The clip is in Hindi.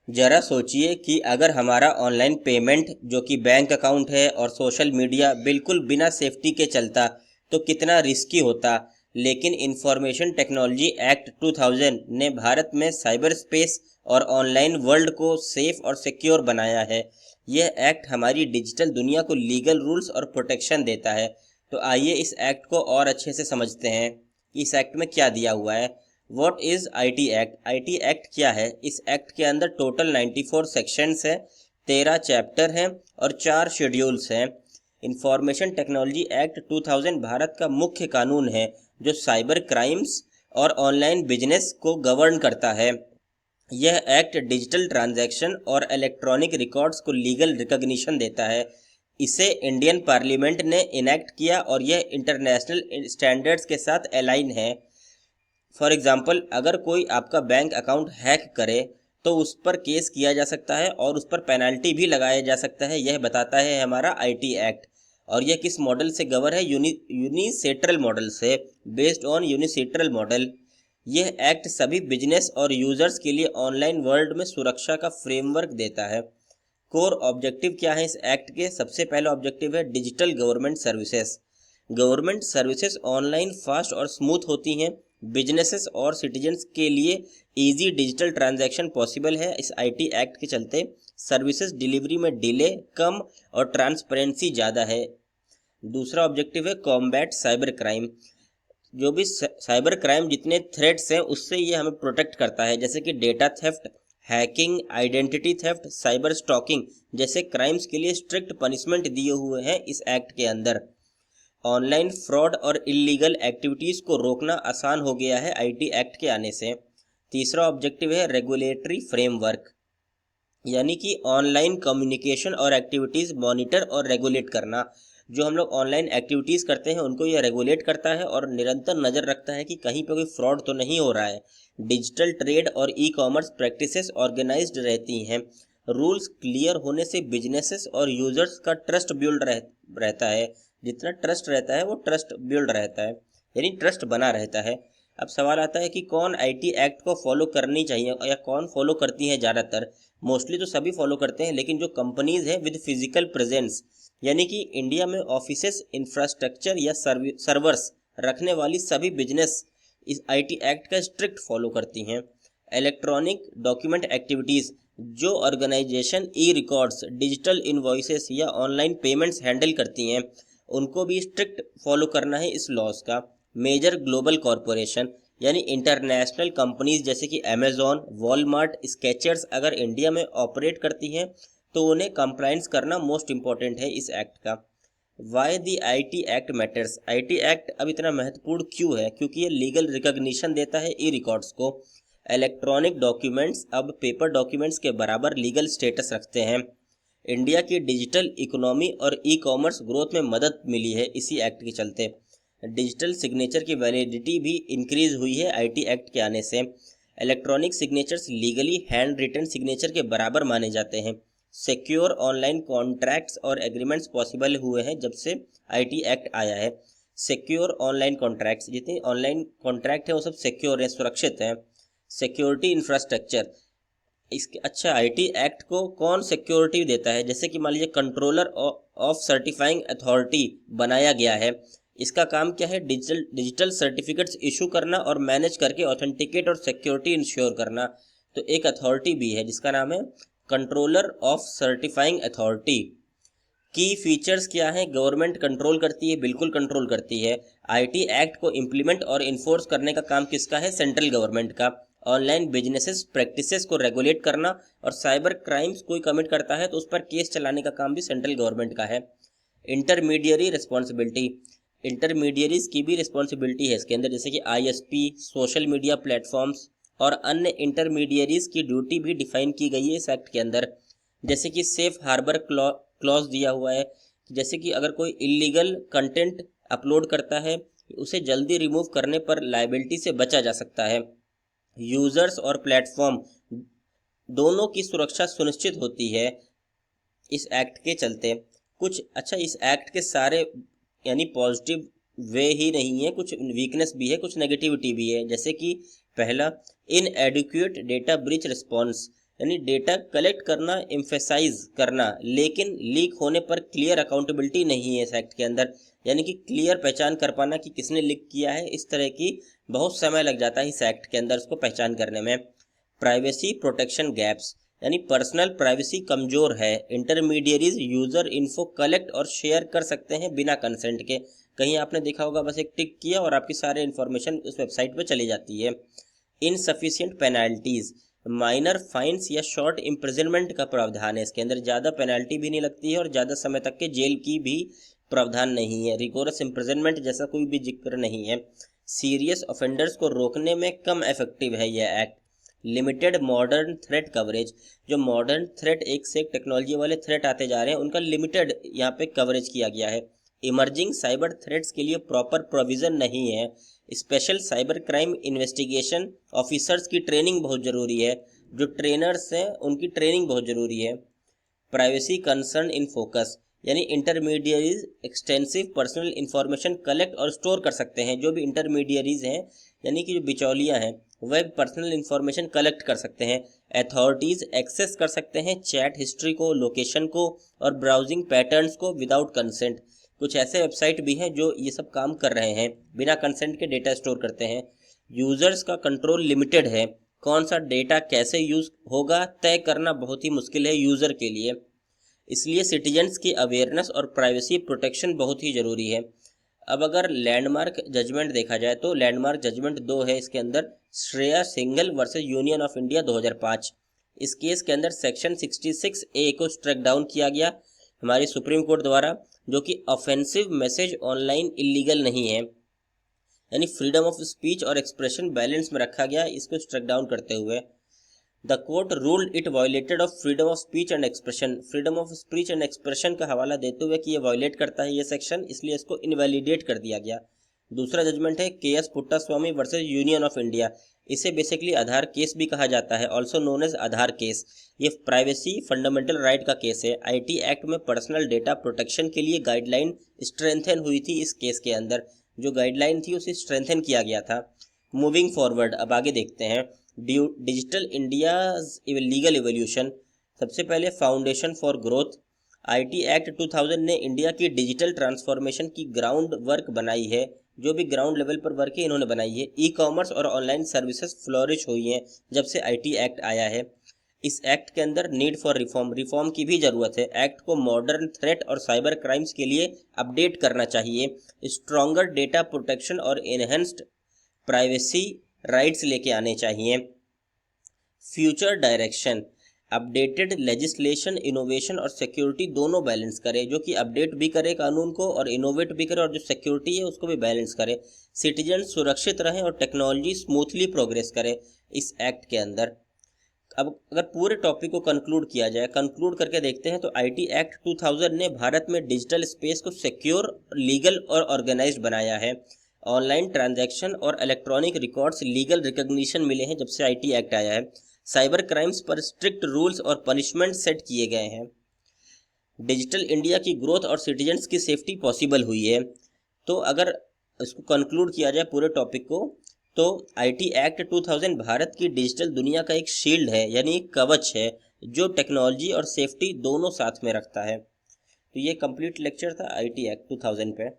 जरा सोचिए कि अगर हमारा ऑनलाइन पेमेंट जो कि बैंक अकाउंट है और सोशल मीडिया बिल्कुल बिना सेफ्टी के चलता तो कितना रिस्की होता। लेकिन इंफॉर्मेशन टेक्नोलॉजी एक्ट 2000 ने भारत में साइबर स्पेस और ऑनलाइन वर्ल्ड को सेफ और सिक्योर बनाया है। यह एक्ट हमारी डिजिटल दुनिया को लीगल रूल्स और प्रोटेक्शन देता है। तो आइए इस एक्ट को और अच्छे से समझते हैं कि इस एक्ट में क्या दिया हुआ है। What is IT act? IT act क्या है? इस एक्ट के अंदर टोटल 94 सेक्शंस हैं, 13 चैप्टर हैं और 4 शेड्यूल्स हैं। इंफॉर्मेशन टेक्नोलॉजी एक्ट 2000 भारत का मुख्य कानून है जो साइबर क्राइम्स और ऑनलाइन बिजनेस को गवर्न करता है। यह एक्ट डिजिटल ट्रांजैक्शन और इलेक्ट्रॉनिक रिकॉर्ड्स को लीगल रिकॉग्निशन देता है। इसे इंडियन पार्लियामेंट ने इनेक्ट किया और यह इंटरनेशनल स्टैंडर्ड्स के साथ अलाइन है। फॉर एग्जाम्पल, अगर कोई आपका बैंक अकाउंट हैक करे तो उस पर केस किया जा सकता है और उस पर पेनल्टी भी लगाया जा सकता है। यह बताता है हमारा आईटी एक्ट। और यह किस मॉडल से गवर है? यूनिसेट्रल मॉडल से, बेस्ड ऑन यूनिसेट्रल मॉडल। यह एक्ट सभी बिजनेस और यूजर्स के लिए ऑनलाइन वर्ल्ड में सुरक्षा का फ्रेमवर्क देता है। कोर ऑब्जेक्टिव क्या है इस एक्ट के? सबसे पहला ऑब्जेक्टिव है digital government services. Government services online fast और स्मूथ होती हैं। बिजनेसेस और सिटीजन्स के लिए इजी डिजिटल ट्रांजैक्शन पॉसिबल है इस आईटी एक्ट के चलते। सर्विसेज डिलीवरी में डिले कम और ट्रांसपेरेंसी ज़्यादा है। दूसरा ऑब्जेक्टिव है कॉम्बैट साइबर क्राइम। जो भी साइबर क्राइम जितने थ्रेट्स हैं उससे ये हमें प्रोटेक्ट करता है, जैसे कि data theft, hacking, identity theft, cyber stalking जैसे क्राइम्स के लिए स्ट्रिक्ट पनिशमेंट दिए हुए हैं इस एक्ट के अंदर। ऑनलाइन फ्रॉड और इलीगल एक्टिविटीज़ को रोकना आसान हो गया है आईटी एक्ट के आने से। तीसरा ऑब्जेक्टिव है रेगुलेटरी फ्रेमवर्क, यानी कि ऑनलाइन कम्युनिकेशन और एक्टिविटीज़ मॉनिटर और रेगुलेट करना। जो हम लोग ऑनलाइन एक्टिविटीज़ करते हैं उनको ये रेगुलेट करता है और निरंतर नज़र रखता है कि कहीं पे कोई फ्रॉड तो नहीं हो रहा है। डिजिटल ट्रेड और ई कॉमर्स प्रैक्टिसेस ऑर्गेनाइज्ड रहती हैं। रूल्स क्लियर होने से बिजनेसेस और यूजर्स का ट्रस्ट बिल्ड रहता है। जितना ट्रस्ट रहता है वो ट्रस्ट बिल्ड रहता है, यानी ट्रस्ट बना रहता है। अब सवाल आता है कि कौन आईटी एक्ट को फॉलो करनी चाहिए या कौन फॉलो करती है ज़्यादातर। मोस्टली तो सभी फॉलो करते हैं, लेकिन जो कंपनीज हैं विद फिजिकल प्रेजेंस, यानी कि इंडिया में ऑफिसेस, इंफ्रास्ट्रक्चर या सर्वर्स रखने वाली सभी बिजनेस इस आईटी एक्ट का स्ट्रिक्ट फॉलो करती हैं। इलेक्ट्रॉनिक डॉक्यूमेंट एक्टिविटीज़, जो ऑर्गेनाइजेशन ई रिकॉर्ड्स, डिजिटल इनवॉइसेस या ऑनलाइन पेमेंट्स हैंडल करती हैं, उनको भी स्ट्रिक्ट फॉलो करना है इस लॉज का। मेजर ग्लोबल कॉरपोरेशन, यानी इंटरनेशनल कंपनीज जैसे कि अमेजॉन, वॉलमार्ट, स्केचर्स अगर इंडिया में ऑपरेट करती हैं तो उन्हें कंप्लायंस करना मोस्ट इंपॉर्टेंट है इस एक्ट का। Why the IT act matters? IT act अब इतना महत्वपूर्ण क्यों है? क्योंकि ये लीगल रिकॉग्निशन देता है ई रिकॉर्ड्स को। इलेक्ट्रॉनिक डॉक्यूमेंट्स अब पेपर डॉक्यूमेंट्स के बराबर लीगल स्टेटस रखते हैं। इंडिया की डिजिटल इकोनॉमी और ई कॉमर्स ग्रोथ में मदद मिली है इसी एक्ट के चलते। डिजिटल सिग्नेचर की वैलिडिटी भी इंक्रीज हुई है आईटी एक्ट के आने से। Electronic signatures legally handwritten signature के बराबर माने जाते हैं। सिक्योर ऑनलाइन कॉन्ट्रैक्ट्स और एग्रीमेंट्स पॉसिबल हुए हैं जब से आईटी एक्ट आया है। सिक्योर ऑनलाइन कॉन्ट्रैक्ट्स, जितने ऑनलाइन कॉन्ट्रैक्ट हैं वो सब सिक्योर हैं, सुरक्षित हैं। सिक्योरिटी इंफ्रास्ट्रक्चर, इसके अच्छा आईटी एक्ट को कौन सिक्योरिटी देता है? जैसे कि मान लीजिए कंट्रोलर ऑफ सर्टिफाइंग अथॉरिटी बनाया गया है। इसका काम क्या है? डिजिटल सर्टिफिकेट्स इशू करना और मैनेज करके ऑथेंटिकेट और सिक्योरिटी इंश्योर करना। तो एक अथॉरिटी भी है जिसका नाम है कंट्रोलर ऑफ सर्टिफाइंग अथॉरिटी। की फीचर्स क्या हैं? गवर्नमेंट कंट्रोल करती है, बिल्कुल कंट्रोल करती है। आईटी एक्ट को इम्प्लीमेंट और इन्फोर्स करने का काम किसका है? सेंट्रल गवर्नमेंट का। ऑनलाइन बिजनेसेस प्रैक्टिसेस को रेगुलेट करना और साइबर क्राइम्स कोई कमिट करता है तो उस पर केस चलाने का काम भी सेंट्रल गवर्नमेंट का है। इंटरमीडियरी रिस्पॉन्सिबिलिटी, इंटरमीडियरीज की भी रिस्पॉन्सिबिलिटी है इसके अंदर, जैसे कि आईएसपी, सोशल मीडिया प्लेटफॉर्म्स और अन्य इंटरमीडियरीज की ड्यूटी भी डिफाइन की गई है इस एक्ट के अंदर। जैसे कि सेफ हार्बर क्लॉज दिया हुआ है, जैसे कि अगर कोई इलीगल कंटेंट अपलोड करता है उसे जल्दी रिमूव करने पर लायबिलिटी से बचा जा सकता है। यूजर्स और प्लेटफॉर्म दोनों की सुरक्षा सुनिश्चित होती है इस एक्ट के चलते। कुछ अच्छा, इस एक्ट के सारे यानी पॉजिटिव वे ही नहीं है, कुछ वीकनेस भी है, कुछ नेगेटिविटी भी है। जैसे कि पहला, इनएडिक्वेट डेटा ब्रीच रिस्पॉन्स, यानी डेटा कलेक्ट करना, एम्फेसाइज करना, लेकिन लीक होने पर क्लियर अकाउंटेबिलिटी नहीं है इस एक्ट के अंदर। यानी कि क्लियर पहचान कर पाना कि किसने लीक किया है, इस तरह की बहुत समय लग जाता है इस एक्ट के अंदर उसको पहचान करने में। प्राइवेसी प्रोटेक्शन गैप्स, यानी पर्सनल प्राइवेसी कमजोर है। इंटरमीडियरीज यूजर इन्फो कलेक्ट और शेयर कर सकते हैं बिना कंसेंट के। कहीं आपने देखा होगा बस एक टिक किया और आपकी सारे इन्फॉर्मेशन उस वेबसाइट पे चली जाती है। इनसफिशिएंट पेनाल्टीज, माइनर फाइन्स या शॉर्ट इम्प्रिजनमेंट का प्रावधान है इसके अंदर। ज़्यादा पेनाल्टी भी नहीं लगती है और ज़्यादा समय तक के जेल की भी प्रावधान नहीं है। रिगोरस इम्प्रिजनमेंट जैसा कोई भी जिक्र नहीं है। सीरियस ऑफेंडर्स को रोकने में कम इफेक्टिव है यह act. Limited modern threat coverage, जो मॉडर्न थ्रेट एक से एक टेक्नोलॉजी वाले थ्रेट आते जा रहे हैं उनका लिमिटेड यहाँ पे कवरेज किया गया है। इमर्जिंग साइबर थ्रेट्स के लिए प्रॉपर प्रोविज़न नहीं है। Special cyber crime investigation officers की ट्रेनिंग बहुत ज़रूरी है। जो ट्रेनर्स हैं उनकी ट्रेनिंग बहुत ज़रूरी है। प्राइवेसी कंसर्न इन फोकस, यानी intermediaries extensive personal information collect और स्टोर कर सकते हैं। जो भी इंटरमीडियरीज हैं यानी कि जो बिचौलियाँ हैं वह पर्सनल इंफॉर्मेशन कलेक्ट कर सकते हैं। अथॉरिटीज़ एक्सेस कर सकते हैं चैट हिस्ट्री को, लोकेशन को और ब्राउजिंग पैटर्न्स को विदाउट कंसेंट। कुछ ऐसे वेबसाइट भी हैं जो ये सब काम कर रहे हैं, बिना कंसेंट के डेटा स्टोर करते हैं। यूज़र्स का कंट्रोल लिमिटेड है। कौन सा डेटा कैसे यूज़ होगा तय करना बहुत ही मुश्किल है यूज़र के लिए। इसलिए सिटीजन्स की अवेयरनेस और प्राइवेसी प्रोटेक्शन बहुत ही ज़रूरी है। अब अगर लैंडमार्क जजमेंट देखा जाए तो लैंडमार्क जजमेंट 2 है इसके अंदर। Shreya Singhal versus union of India 2005। इस केस के अंदर सेक्शन 66A को स्ट्राइक डाउन किया गया हमारी सुप्रीम कोर्ट द्वारा, जो कि ऑफेंसिव मैसेज ऑनलाइन इलीगल नहीं है। यानी फ्रीडम ऑफ स्पीच और एक्सप्रेशन बैलेंस में रखा गया इसको स्ट्राइक डाउन करते हुए। The court ruled it violated of freedom of speech and expression. Freedom of speech and expression का हवाला देते हुए कि ये वायलेट करता है ये सेक्शन, इसलिए इसको इनवैलिडेट कर दिया गया। दूसरा जजमेंट है KS Puttaswamy versus union of India. इसे बेसिकली आधार केस भी कहा जाता है, ऑल्सो नोन एज आधार केस। ये प्राइवेसी फंडामेंटल राइट का केस है। IT एक्ट में पर्सनल डेटा प्रोटेक्शन के लिए गाइडलाइन स्ट्रेंथन हुई थी इस केस के अंदर। जो गाइडलाइन थी उसे स्ट्रेंथन किया गया था। मूविंग फॉरवर्ड, अब आगे देखते हैं डिजिटल इंडिया लीगल एवोल्यूशन। सबसे पहले foundation for growth. IT act 2000 ने इंडिया की डिजिटल ट्रांसफॉर्मेशन की ग्राउंड वर्क बनाई है। जो भी ग्राउंड लेवल पर वर्क है इन्होंने बनाई है। E-कॉमर्स और ऑनलाइन सर्विसेज फ्लोरिश हुई हैं जब से IT एक्ट आया है। इस एक्ट के अंदर नीड फॉर रिफॉर्म की भी ज़रूरत है। एक्ट को मॉडर्न थ्रेट और साइबर क्राइम्स के लिए अपडेट करना चाहिए। स्ट्रॉन्गर डेटा प्रोटेक्शन और इनहेंस्ड प्राइवेसी राइट्स लेके आने चाहिए। Future direction, updated legislation innovation और सिक्योरिटी दोनों बैलेंस करे, जो कि अपडेट भी करे कानून को और इनोवेट भी करे और जो सिक्योरिटी है उसको भी बैलेंस करे। सिटीजन सुरक्षित रहें और टेक्नोलॉजी स्मूथली प्रोग्रेस करे इस एक्ट के अंदर। अब अगर पूरे टॉपिक को कंक्लूड किया जाए, कंक्लूड करके देखते हैं तो IT एक्ट 2000 ने भारत में डिजिटल स्पेस को सिक्योर, लीगल और ऑर्गेनाइज्ड बनाया है। ऑनलाइन ट्रांजैक्शन और इलेक्ट्रॉनिक रिकॉर्ड्स लीगल रिकॉग्निशन मिले हैं जब से IT एक्ट आया है। साइबर क्राइम्स पर स्ट्रिक्ट रूल्स और पनिशमेंट सेट किए गए हैं। डिजिटल इंडिया की ग्रोथ और सिटीजन्स की सेफ्टी पॉसिबल हुई है। तो अगर इसको कंक्लूड किया जाए पूरे टॉपिक को तो IT एक्ट 2000 भारत की डिजिटल दुनिया का एक शील्ड है, यानी एक कवच है जो टेक्नोलॉजी और सेफ्टी दोनों साथ में रखता है। तो ये कंप्लीट लेक्चर था IT एक्ट 2000 पे।